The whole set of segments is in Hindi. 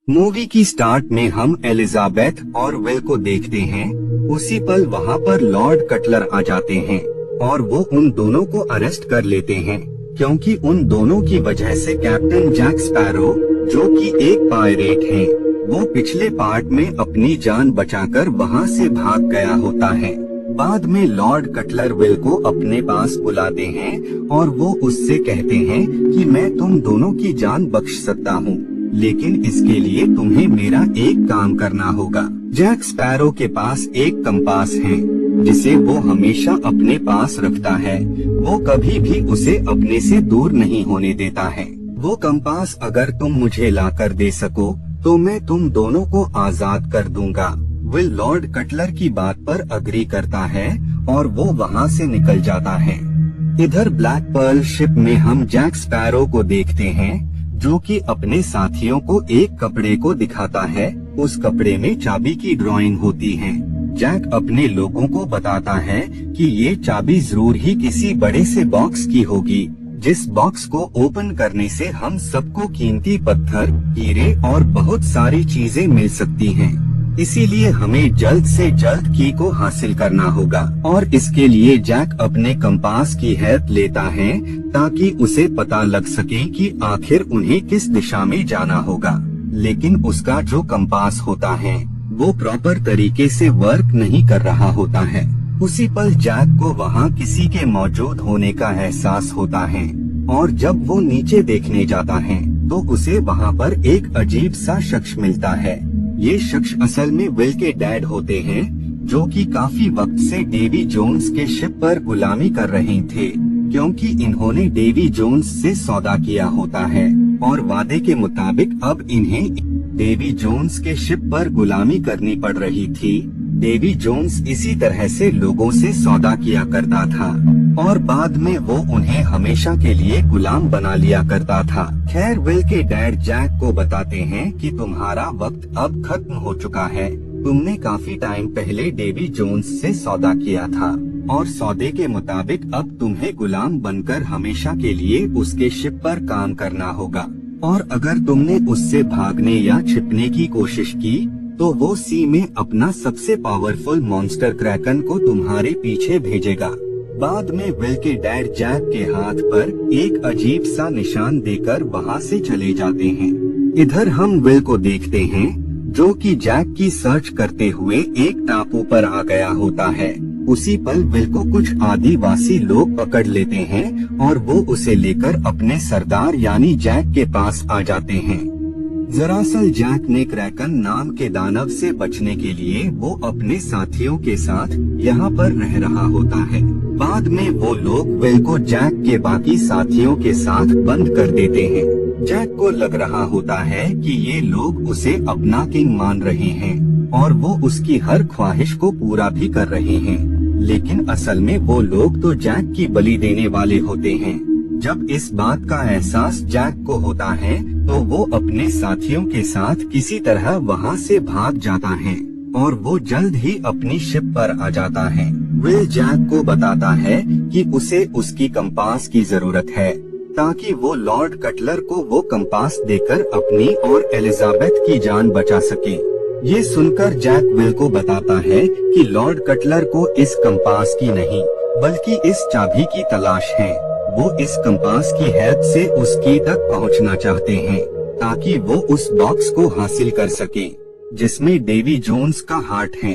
मूवी की स्टार्ट में हम एलिजाबेथ और विल को देखते हैं। उसी पल वहाँ पर लॉर्ड कटलर आ जाते हैं और वो उन दोनों को अरेस्ट कर लेते हैं, क्योंकि उन दोनों की वजह से कैप्टन जैक स्पैरो, जो कि एक पायरेट हैं, वो पिछले पार्ट में अपनी जान बचाकर वहाँ से भाग गया होता है। बाद में लॉर्ड कटलर विल को अपने पास बुलाते हैं और वो उससे कहते हैं कि मैं तुम दोनों की जान बख्श सकता हूँ, लेकिन इसके लिए तुम्हें मेरा एक काम करना होगा। जैक स्पैरो के पास एक कंपास है जिसे वो हमेशा अपने पास रखता है। वो कभी भी उसे अपने से दूर नहीं होने देता है। वो कंपास अगर तुम मुझे लाकर दे सको तो मैं तुम दोनों को आजाद कर दूंगा। विल लॉर्ड कटलर की बात पर अग्री करता है और वो वहाँ से निकल जाता है। इधर ब्लैक पर्ल शिप में हम जैक स्पैरो को देखते हैं, जो कि अपने साथियों को एक कपड़े को दिखाता है। उस कपड़े में चाबी की ड्राइंग होती है। जैक अपने लोगों को बताता है कि ये चाबी जरूर ही किसी बड़े से बॉक्स की होगी, जिस बॉक्स को ओपन करने से हम सबको कीमती पत्थर, हीरे और बहुत सारी चीजें मिल सकती हैं। इसीलिए हमें जल्द से जल्द की को हासिल करना होगा और इसके लिए जैक अपने कंपास की हेल्प लेता है ताकि उसे पता लग सके कि आखिर उन्हें किस दिशा में जाना होगा। लेकिन उसका जो कंपास होता है वो प्रॉपर तरीके से वर्क नहीं कर रहा होता है। उसी पल जैक को वहाँ किसी के मौजूद होने का एहसास होता है और जब वो नीचे देखने जाता है तो उसे वहाँ पर एक अजीब सा शख्स मिलता है। ये शख्स असल में विल के डैड होते हैं, जो कि काफी वक्त से डेवी जोन्स के शिप पर गुलामी कर रहे थे, क्योंकि इन्होंने डेवी जोन्स से सौदा किया होता है और वादे के मुताबिक अब इन्हें डेवी जोन्स के शिप पर गुलामी करनी पड़ रही थी। डेवी जोन्स इसी तरह से लोगों से सौदा किया करता था और बाद में वो उन्हें हमेशा के लिए गुलाम बना लिया करता था। खैर, विल के डैड जैक को बताते हैं कि तुम्हारा वक्त अब खत्म हो चुका है। तुमने काफी टाइम पहले डेवी जोन्स से सौदा किया था और सौदे के मुताबिक अब तुम्हें गुलाम बनकर हमेशा के लिए उसके शिप पर काम करना होगा, और अगर तुमने उससे भागने या छिपने की कोशिश की तो वो सी में अपना सबसे पावरफुल मॉन्स्टर क्रैकन को तुम्हारे पीछे भेजेगा। बाद में विल के डैड जैक के हाथ पर एक अजीब सा निशान देकर वहाँ से चले जाते हैं। इधर हम विल को देखते हैं, जो कि जैक की सर्च करते हुए एक टापू पर आ गया होता है। उसी पल विल को कुछ आदिवासी लोग पकड़ लेते हैं और वो उसे लेकर अपने सरदार यानी जैक के पास आ जाते हैं। दरअसल जैक ने क्रैकन नाम के दानव से बचने के लिए वो अपने साथियों के साथ यहाँ पर रह रहा होता है। बाद में वो लोग विल को जैक के बाकी साथियों के साथ बंद कर देते हैं। जैक को लग रहा होता है कि ये लोग उसे अपना किंग मान रहे हैं और वो उसकी हर ख्वाहिश को पूरा भी कर रहे हैं, लेकिन असल में वो लोग तो जैक की बलि देने वाले होते हैं। जब इस बात का एहसास जैक को होता है तो वो अपने साथियों के साथ किसी तरह वहाँ से भाग जाता है और वो जल्द ही अपनी शिप पर आ जाता है। विल जैक को बताता है कि उसे उसकी कंपास की जरूरत है ताकि वो लॉर्ड कटलर को वो कंपास देकर अपनी और एलिजाबेथ की जान बचा सके। ये सुनकर जैक विल को बताता है कि लॉर्ड कटलर को इस कंपास की नहीं बल्कि इस चाबी की तलाश है। वो इस कंपास की हेल्प से उसकी तक पहुंचना चाहते हैं ताकि वो उस बॉक्स को हासिल कर सके जिसमें डेवी जोन्स का हार्ट है।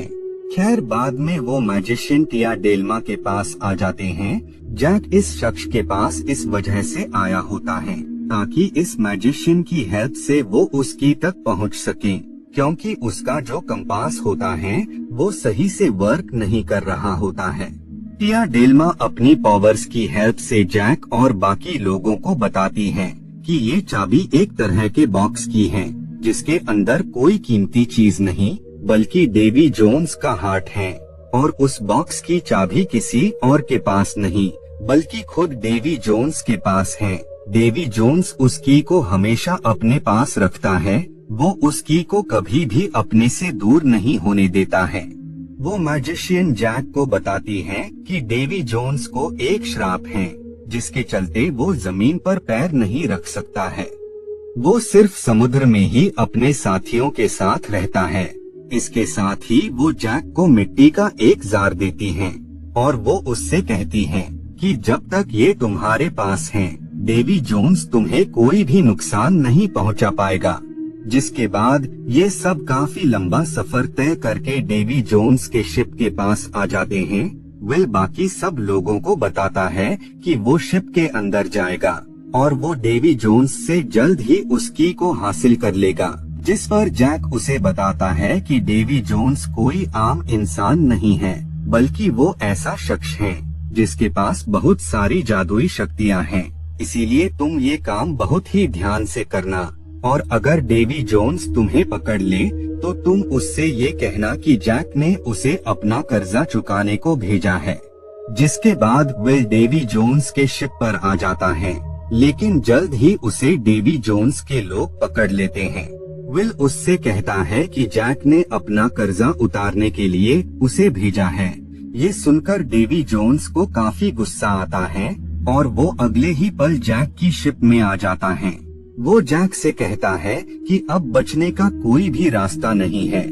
खैर, बाद में वो मैजिशियन टिया डेल्मा के पास आ जाते हैं। जैक इस शख्स के पास इस वजह से आया होता है ताकि इस मैजिशियन की हेल्प से वो उसकी तक पहुंच सके, क्योंकि उसका जो कंपास होता है वो सही से वर्क नहीं कर रहा होता है। टिया डेल्मा अपनी पावर्स की हेल्प से जैक और बाकी लोगों को बताती है कि ये चाबी एक तरह के बॉक्स की है जिसके अंदर कोई कीमती चीज नहीं बल्कि डेवी जोन्स का हार्ट है, और उस बॉक्स की चाबी किसी और के पास नहीं बल्कि खुद डेवी जोन्स के पास है। डेवी जोन्स उस की को हमेशा अपने पास रखता है। वो उस की को कभी भी अपने से दूर नहीं होने देता है। वो मैजिशियन जैक को बताती है कि डेवी जोन्स को एक श्राप है जिसके चलते वो जमीन पर पैर नहीं रख सकता है। वो सिर्फ समुद्र में ही अपने साथियों के साथ रहता है। इसके साथ ही वो जैक को मिट्टी का एक जार देती हैं और वो उससे कहती हैं कि जब तक ये तुम्हारे पास हैं, डेवी जोन्स तुम्हें कोई भी नुकसान नहीं पहुंचा पाएगा। जिसके बाद ये सब काफी लंबा सफर तय करके डेवी जोन्स के शिप के पास आ जाते हैं। विल बाकी सब लोगों को बताता है कि वो शिप के अंदर जाएगा और वो डेवी जोन्स से जल्द ही उसकी को हासिल कर लेगा। जिस पर जैक उसे बताता है कि डेवी जोन्स कोई आम इंसान नहीं है, बल्कि वो ऐसा शख्स है जिसके पास बहुत सारी जादुई शक्तियाँ हैं। इसीलिए तुम ये काम बहुत ही ध्यान से करना और अगर डेवी जोन्स तुम्हें पकड़ ले तो तुम उससे ये कहना कि जैक ने उसे अपना कर्जा चुकाने को भेजा है। जिसके बाद विल डेवी जोन्स के शिप पर आ जाता है, लेकिन जल्द ही उसे डेवी जोन्स के लोग पकड़ लेते हैं। विल उससे कहता है कि जैक ने अपना कर्जा उतारने के लिए उसे भेजा है। ये सुनकर डेवी जोन्स को काफी गुस्सा आता है और वो अगले ही पल जैक की शिप में आ जाता है। वो जैक से कहता है कि अब बचने का कोई भी रास्ता नहीं है,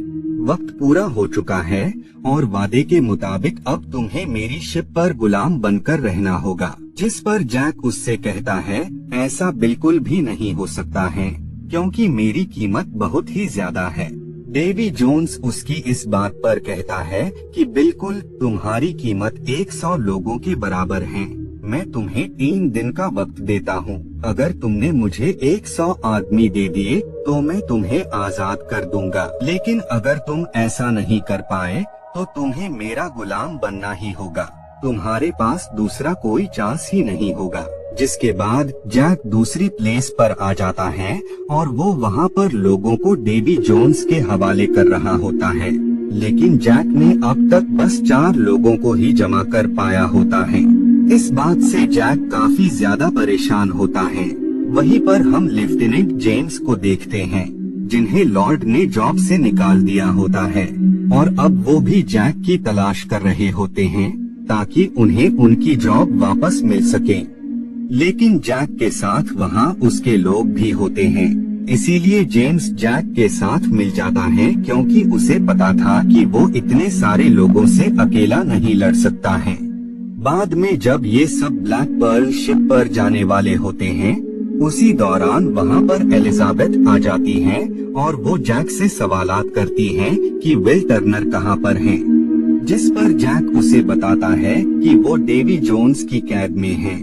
वक्त पूरा हो चुका है और वादे के मुताबिक अब तुम्हें मेरी शिप पर गुलाम बनकर रहना होगा। जिस पर जैक उससे कहता है ऐसा बिल्कुल भी नहीं हो सकता है, क्योंकि मेरी कीमत बहुत ही ज्यादा है। डेवी जोन्स उसकी इस बात पर कहता है कि बिल्कुल तुम्हारी कीमत 100 लोगों के बराबर है। मैं तुम्हें 3 दिन का वक्त देता हूँ। अगर तुमने मुझे 100 आदमी दे दिए तो मैं तुम्हें आजाद कर दूंगा, लेकिन अगर तुम ऐसा नहीं कर पाए तो तुम्हें मेरा गुलाम बनना ही होगा। तुम्हारे पास दूसरा कोई चांस ही नहीं होगा। जिसके बाद जैक दूसरी प्लेस पर आ जाता है और वो वहाँ पर लोगों को डेवी जोन्स के हवाले कर रहा होता है, लेकिन जैक ने अब तक बस 4 लोगों को ही जमा कर पाया होता है। इस बात से जैक काफी ज्यादा परेशान होता है। वहीं पर हम लेफ्टिनेंट जेम्स को देखते हैं, जिन्हें लॉर्ड ने जॉब से निकाल दिया होता है और अब वो भी जैक की तलाश कर रहे होते हैं ताकि उन्हें उनकी जॉब वापस मिल सके। लेकिन जैक के साथ वहाँ उसके लोग भी होते हैं, इसीलिए जेम्स जैक के साथ मिल जाता है, क्योंकि उसे पता था कि वो इतने सारे लोगों से अकेला नहीं लड़ सकता है। बाद में जब ये सब ब्लैक पर्ल शिप पर जाने वाले होते हैं, उसी दौरान वहाँ पर एलिजाबेथ आ जाती हैं और वो जैक से सवालात करती हैं कि विल टर्नर कहाँ पर हैं। जिस पर जैक उसे बताता है कि वो डेवी जोन्स की कैद में है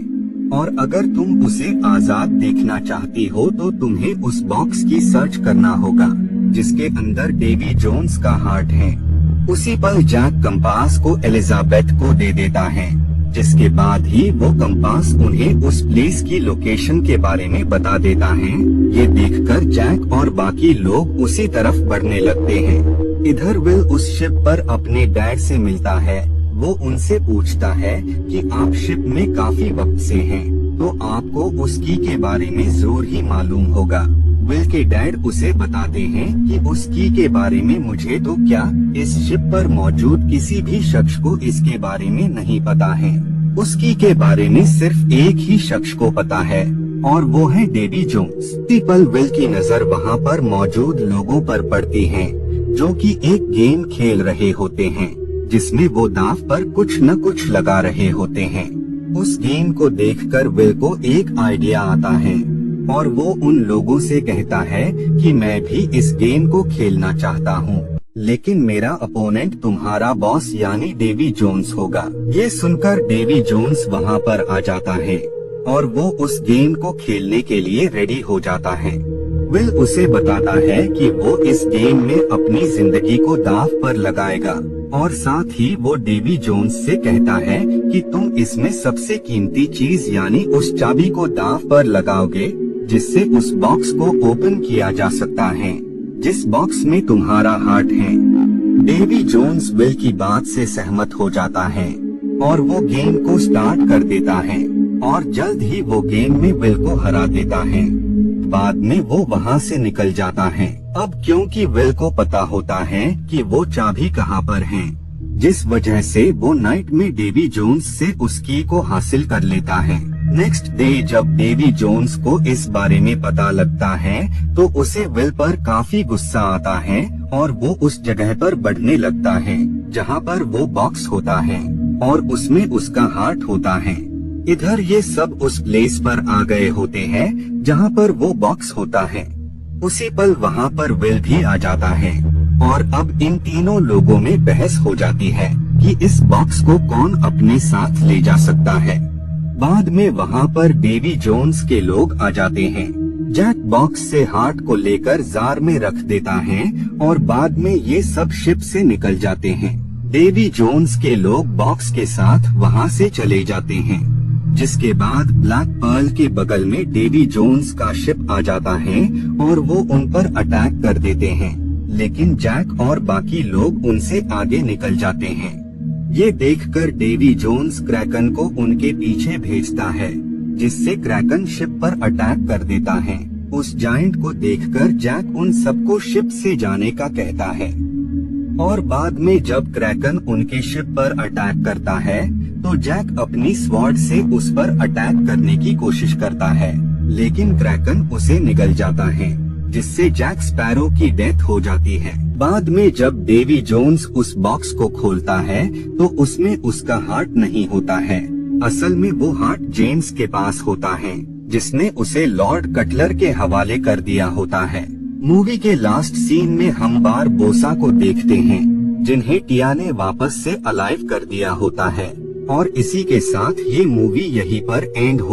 और अगर तुम उसे आजाद देखना चाहती हो तो तुम्हें उस बॉक्स की सर्च करना होगा जिसके अंदर डेवी जोन्स का हार्ट है। उसी पर जैक कंपास को एलिजाबेथ को दे देता है, जिसके बाद ही वो कंपास उन्हें उस प्लेस की लोकेशन के बारे में बता देता है। ये देखकर जैक और बाकी लोग उसी तरफ बढ़ने लगते हैं। इधर विल उस शिप पर अपने डैड से मिलता है। वो उनसे पूछता है कि आप शिप में काफी वक्त से हैं, तो आपको उस की के बारे में जरूर ही मालूम होगा। विल के डैड उसे बताते हैं कि उस की के बारे में मुझे तो क्या, इस शिप पर मौजूद किसी भी शख्स को इसके बारे में नहीं पता है। उस की के बारे में सिर्फ एक ही शख्स को पता है और वो है डेवी जोन्स। पल विल की नजर वहाँ पर मौजूद लोगों पर पड़ती है जो कि एक गेम खेल रहे होते हैं, जिसमें वो दांव पर कुछ न कुछ लगा रहे होते हैं। उस गेम को देखकर विल को एक आइडिया आता है और वो उन लोगों से कहता है कि मैं भी इस गेम को खेलना चाहता हूँ, लेकिन मेरा अपोनेंट तुम्हारा बॉस यानी डेवी जोन्स होगा। ये सुनकर डेवी जोन्स वहाँ पर आ जाता है और वो उस गेम को खेलने के लिए रेडी हो जाता है। विल उसे बताता है कि वो इस गेम में अपनी जिंदगी को दांव पर लगाएगा और साथ ही वो डेवी जोन्स से कहता है कि तुम इसमें सबसे कीमती चीज यानी उस चाबी को दांव पर लगाओगे, जिससे उस बॉक्स को ओपन किया जा सकता है, जिस बॉक्स में तुम्हारा हार्ट है। डेवी जोन्स विल की बात से सहमत हो जाता है और वो गेम को स्टार्ट कर देता है और जल्द ही वो गेम में विल को हरा देता है। बाद में वो वहाँ से निकल जाता है। अब क्योंकि विल को पता होता है कि वो चाबी कहाँ पर है, जिस वजह से वो नाइट में डेवी जोन्स से उस की को हासिल कर लेता है। नेक्स्ट डे जब डेवी जोन्स को इस बारे में पता लगता है तो उसे विल पर काफी गुस्सा आता है और वो उस जगह पर बढ़ने लगता है जहाँ पर वो बॉक्स होता है और उसमें उसका हार्ट होता है। इधर ये सब उस प्लेस पर आ गए होते हैं जहाँ पर वो बॉक्स होता है। उसी पल वहाँ पर विल भी आ जाता है और अब इन तीनों लोगों में बहस हो जाती है कि इस बॉक्स को कौन अपने साथ ले जा सकता है। बाद में वहाँ पर डेवी जोन्स के लोग आ जाते हैं। जैक बॉक्स से हार्ट को लेकर जार में रख देता है और बाद में ये सब शिप से निकल जाते हैं। डेवी जोन्स के लोग बॉक्स के साथ वहाँ से चले जाते हैं, जिसके बाद ब्लैक पर्ल के बगल में डेवी जोन्स का शिप आ जाता है और वो उन पर अटैक कर देते हैं, लेकिन जैक और बाकी लोग उनसे आगे निकल जाते हैं। ये देखकर डेवी जोन्स क्रैकन को उनके पीछे भेजता है, जिससे क्रैकन शिप पर अटैक कर देता है। उस जायंट को देखकर जैक उन सबको शिप से जाने का कहता है और बाद में जब क्रैकन उनके शिप पर अटैक करता है तो जैक अपनी स्वॉर्ड से उस पर अटैक करने की कोशिश करता है, लेकिन क्रैकन उसे निगल जाता है, जिससे जैक स्पैरो की डेथ हो जाती है। बाद में जब डेवी जोन्स उस बॉक्स को खोलता है तो उसमें उसका हार्ट नहीं होता है। असल में वो हार्ट जेम्स के पास होता है, जिसने उसे लॉर्ड कटलर के हवाले कर दिया होता है। मूवी के लास्ट सीन में हम बारबोसा को देखते हैं, जिन्हें टिया ने वापस से अलाइव कर दिया होता है और इसी के साथ ये मूवी यहीं पर एंड हो